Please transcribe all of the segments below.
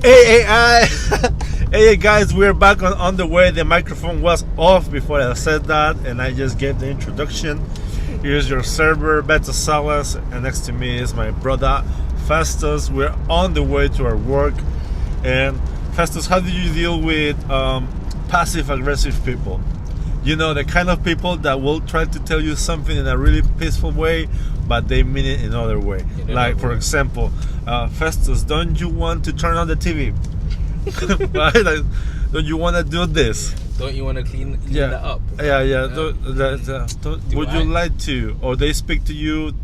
Hey, hey guys, we're back on the way. The microphone was off before I said that, and I just gave the introduction. Here's your server, Beto Salas, and next to me is my brother Festus. We're on the way to our work. And Festus, how do you deal with passive-aggressive people? You know, the kind of people that will try to tell you something in a really peaceful way, but they mean it in another way. Like, for example, Festus, don't you want to turn on the TV? Right? Like, don't you want to do this? Don't you want to clean that up? Yeah. Would you like to? Or they speak to you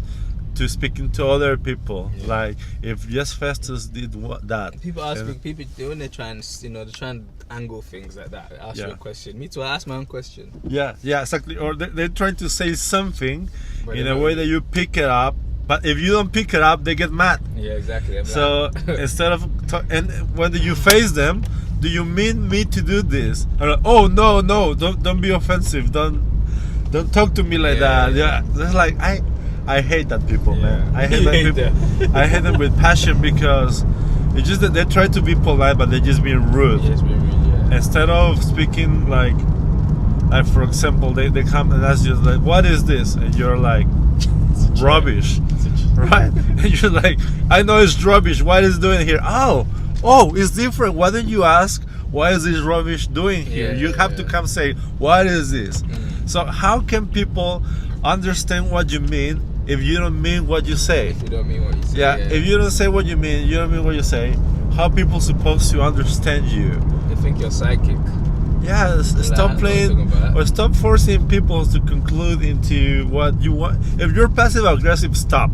to speaking to other people. Yeah. Like, if yes, Festus did that. People ask me, people when they try and they try and angle things like that. Ask you a question. Me too. I ask my own question. Yeah, exactly. Or they're trying to say something in a way that you pick it up. But if you don't pick it up, they get mad. Yeah, exactly. So instead of and when you face them, do you mean me to do this? Or like, oh no, don't be offensive. Don't talk to me like that. Yeah, that's like I hate that people, man. I hate that people. I hate them with passion because it's just that they try to be polite, but they're just being rude. Yeah, it's being rude. Yeah. Instead of speaking like for example, they come and ask you like, what is this? And you're like, rubbish, right? And you're like, I know it's rubbish. What is it doing here? Oh, it's different. Why don't you ask, why is this rubbish doing here? You have to come say, what is this? So how can people understand what you mean if you don't mean what you say? If you don't mean what you say. Yeah, if you don't say what you mean, you don't mean what you say, how people supposed to understand you? They think you're psychic. Yeah, stop playing or stop forcing people to conclude into what you want. If you're passive aggressive, stop.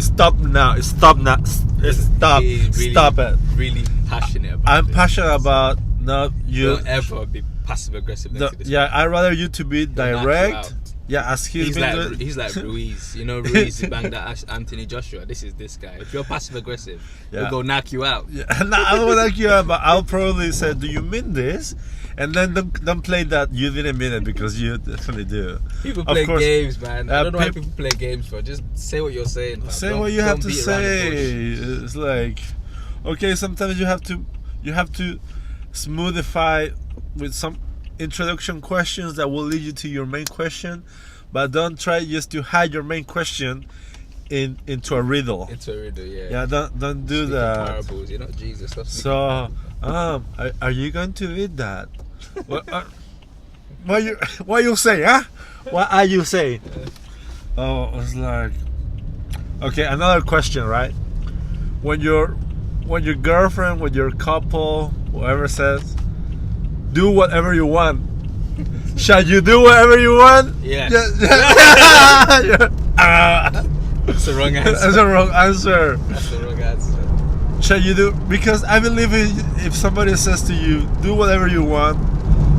Stop now. Stop now. Stop. Really, Stop it. Really passionate about I'm this. passionate about not you. Don't ever be passive aggressive. Yeah, I'd rather you to be direct. Yeah, as he's like Ruiz. You know, Ruiz banged that Anthony Joshua. This is this guy. If you're passive aggressive, he'll go knock you out. Yeah, no, I don't knock you out, but I'll probably say, "Do you mean this?" And then don't play that you didn't mean it because you definitely do. People play games, man. I don't know why people play games for. Just say what you're saying. Man. Say what you have to say. It's like, okay, sometimes you have to smoothify with some introduction questions that will lead you to your main question, but don't try just to hide your main question into a riddle. Into a riddle, yeah. Yeah, don't do Speak that. Parables, you're not Jesus. So, are you going to read that? What you say, huh? What are you saying? Oh, it's like, okay, another question, right? When your girlfriend, with your couple, whoever says, do whatever you want. Shall you do whatever you want? Yes. That's the wrong answer. That's the wrong answer. That's the wrong answer. Shall you do? Because I believe if somebody says to you, do whatever you want,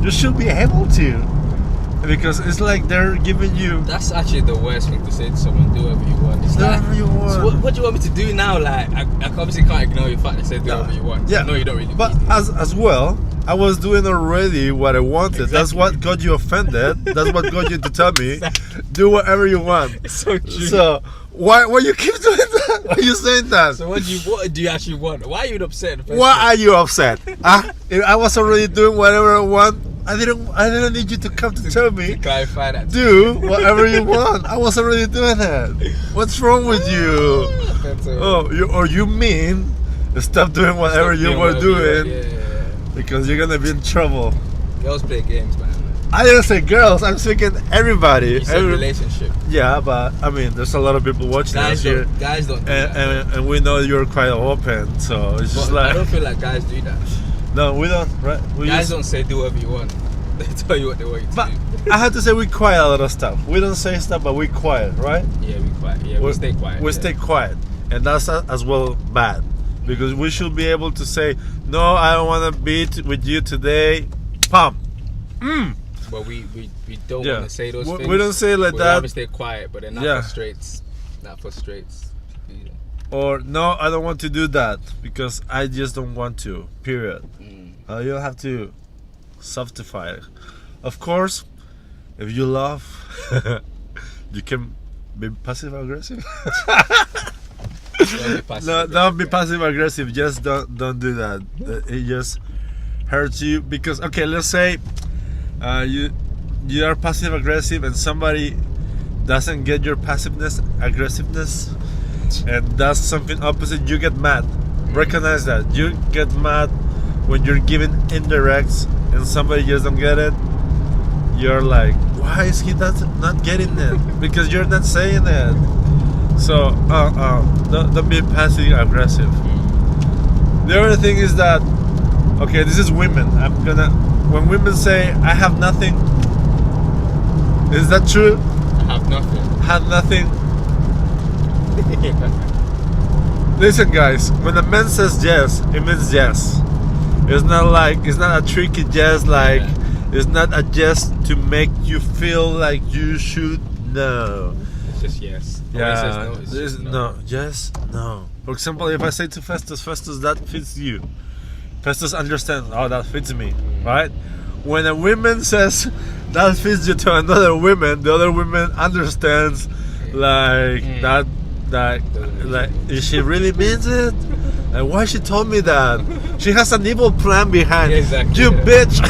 you should be able to. Because it's like they're giving you. That's actually the worst thing to say to someone. Do whatever you want. It's do whatever you want. So what do you want me to do now? Like I obviously can't ignore the fact they said do whatever you want. Yeah. No, you don't really. But as well, I was doing already what I wanted. Exactly. That's what got you offended. That's what got you to tell me, exactly. Do whatever you want. It's so true. So why you keep doing that? Why are you saying that? So what do you actually want? Why are you upset? Why are you upset? If I was already doing whatever I want, I didn't need you to come to tell me. To clarify that. Do whatever you want. I was already doing that. What's wrong with you? You mean stop doing whatever you were doing? Yeah. Because you're gonna be in trouble. Girls play games, man. I didn't say girls. I'm speaking everybody. You said relationship. Yeah, but I mean, there's a lot of people watching us here. Guys don't do that. And we know you're quite open, so it's just like. I don't feel like guys do that. No, we don't. Right? Guys don't say do whatever you want. They tell you what they want you to do. I have to say we quiet a lot of stuff. We don't say stuff, but we quiet, right? Yeah, we quiet. Yeah, we stay quiet. We stay quiet, and that's as well bad, because we should be able to say, no, I don't want to be with you today. Pam. But we don't want to say those things. We don't say it like that. We stay quiet, but then that frustrates. Yeah. Or no, I don't want to do that because I just don't want to. Period. You'll have to softify it. Of course, if you love, you can be passive aggressive. Don't be passive No, aggressive, don't be guys. passive aggressive. Just don't do that. It just hurts you because okay, let's say you are passive aggressive and somebody doesn't get your aggressiveness, and does something opposite. You get mad. Recognize that you get mad when you're giving indirects and somebody just don't get it. You're like, why is he not getting it? Because you're not saying it. So don't be passive aggressive. The other thing is that, okay, this is women. When women say I have nothing, is that true? I have nothing. Have nothing. Listen, guys. When a man says yes, it means yes. It's not a tricky yes. Like it's not a yes to make you feel like you should know. It's just yes. Yeah, No, it's this- just no, yes, no. For example, if I say to Festus, that fits you. Festus understands, oh, that fits me, right? When a woman says that fits you to another woman, the other woman understands, like that, like if she really means it. And why she told me that? She has an evil plan behind. Yeah, exactly. You bitch.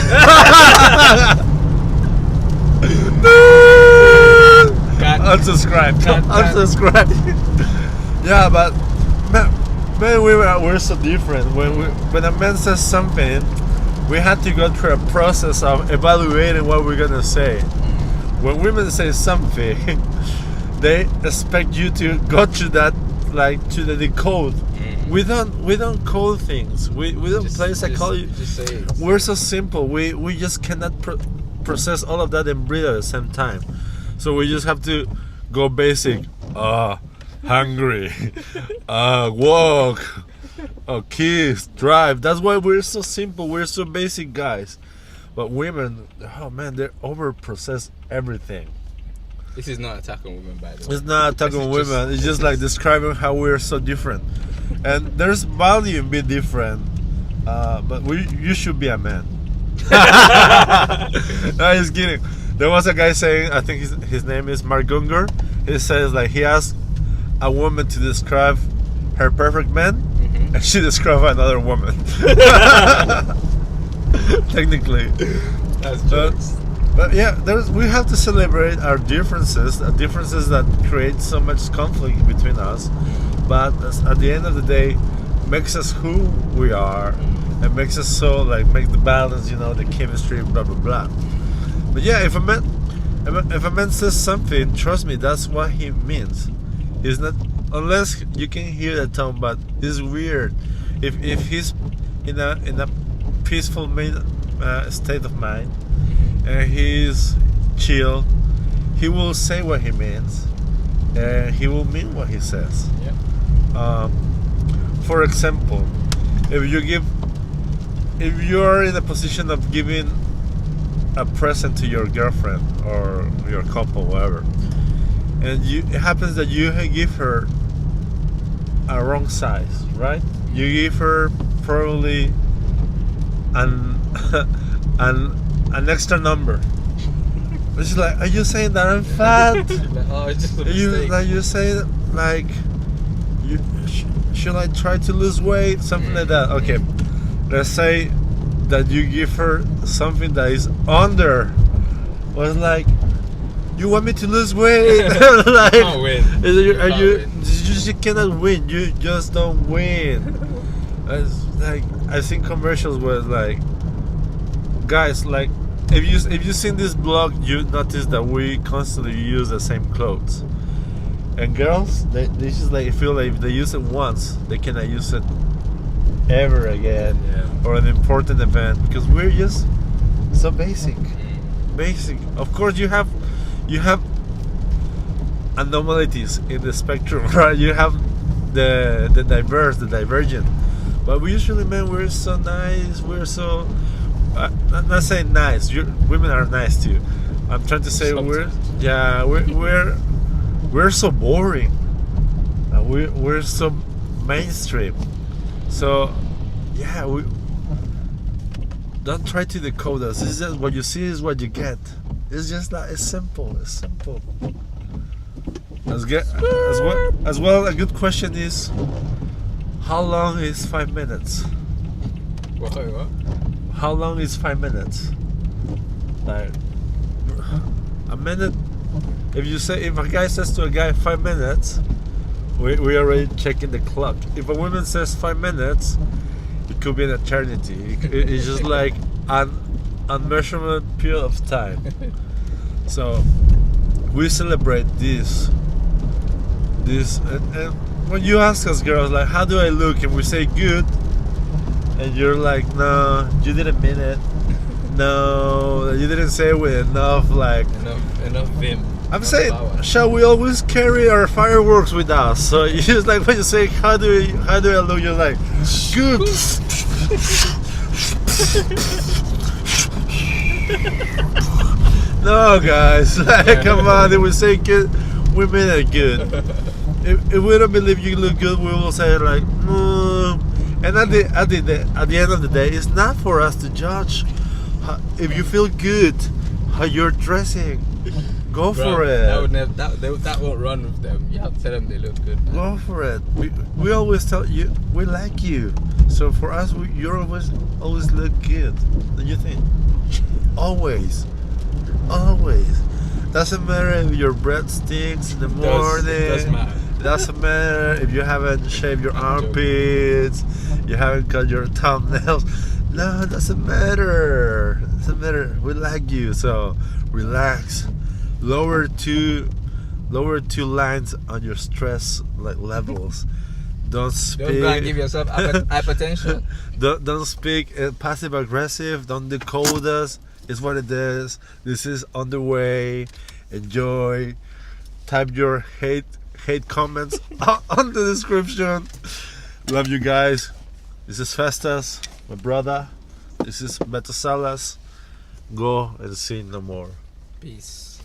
Unsubscribe. Unsubscribe. Yeah, but man, we're so different. When a man says something, we had to go through a process of evaluating what we're gonna say. When women say something, they expect you to go through that, like to the decode. We don't code things. We don't play psychology. Just say it. We're so simple. We just cannot process all of that and breathe at the same time. So we just have to go basic. Hungry. Walk. Kiss. Drive. That's why we're so simple. We're so basic, guys. But women, oh man, they over process everything. This is not attacking women, by the way. It's not talking This is women. It's just like describing how we're so different. And there's value in being different. But you should be a man. No, he's kidding. There was a guy saying, I think his name is Mark Gungor. He says like he asked a woman to describe her perfect man, and she described another woman. Technically. That's jokes. But yeah, we have to celebrate our differences that create so much conflict between us. But at the end of the day, makes us who we are, and makes us so make the balance, the chemistry, blah blah blah. But yeah, if a man says something, trust me, that's what he means. It's not, unless you can hear the tone, but it's weird. If he's in a peaceful state of mind, and he's chill, he will say what he means, and he will mean what he says. Yeah. For example, if you're in a position of giving a present to your girlfriend or your couple, whatever, and it happens that you give her a wrong size, right? You give her probably an extra number. She's like, are you saying that I'm fat? It's just a mistake. You say like, should I try to lose weight? Something like that. Okay, let's say that you give her something that is under. Was like, you want me to lose weight? Like, can't win. You cannot win. You just don't win. It's like, I think commercials was like, guys, like, if you seen this blog, you notice that we constantly use the same clothes. And girls, they just like feel like if they use it once, they cannot use it ever again, or an important event, because we're just so basic. Of course, you have anomalies in the spectrum, right? You have the divergent. But we usually, man, we're so nice. We're so I'm not saying nice. Women are nice too. I'm trying to say Sometimes. we're so boring. We're so mainstream. So yeah, we don't try to decode us. It's just what you see is what you get. It's just that it's simple. As well, a good question is, how long is 5 minutes? What? How long is 5 minutes? Like a minute. If a guy says to a guy 5 minutes, we already checking the clock. If a woman says 5 minutes, it could be an eternity. It's just like an unmeasurable period of time. So we celebrate this, and when you ask us girls like, how do I look, and we say good, and you're like, no, you didn't mean it. No, you didn't say it with enough enough vim. I'm saying, power. shall we always carry our fireworks with us? So you just like when you say, how do I look? You're like, good. No, guys, like, come on. If we say good, we mean it good. If we don't believe you look good, we will say like, And at the end of the day, it's not for us to judge. If you feel good, how you're dressing, go for it. That won't run with them. You have to tell them they look good. Man. Go for it. We always tell you we like you. So for us, you always look good. Don't you think? Always. Doesn't matter if your breath stinks in the morning. It does matter. Doesn't matter if you haven't shaved your armpits, you haven't cut your thumbnails. No, it doesn't matter. We like you, so relax. Lower two lines on your stress levels. Don't speak. Don't go and give yourself hypertension. Don't speak passive aggressive. Don't decode us. It's what it is. This is on the way. Enjoy. Type your hate comments on the description. Love you guys. This is Festas, my brother. This is Beto Salas. Go and sin no more. Peace.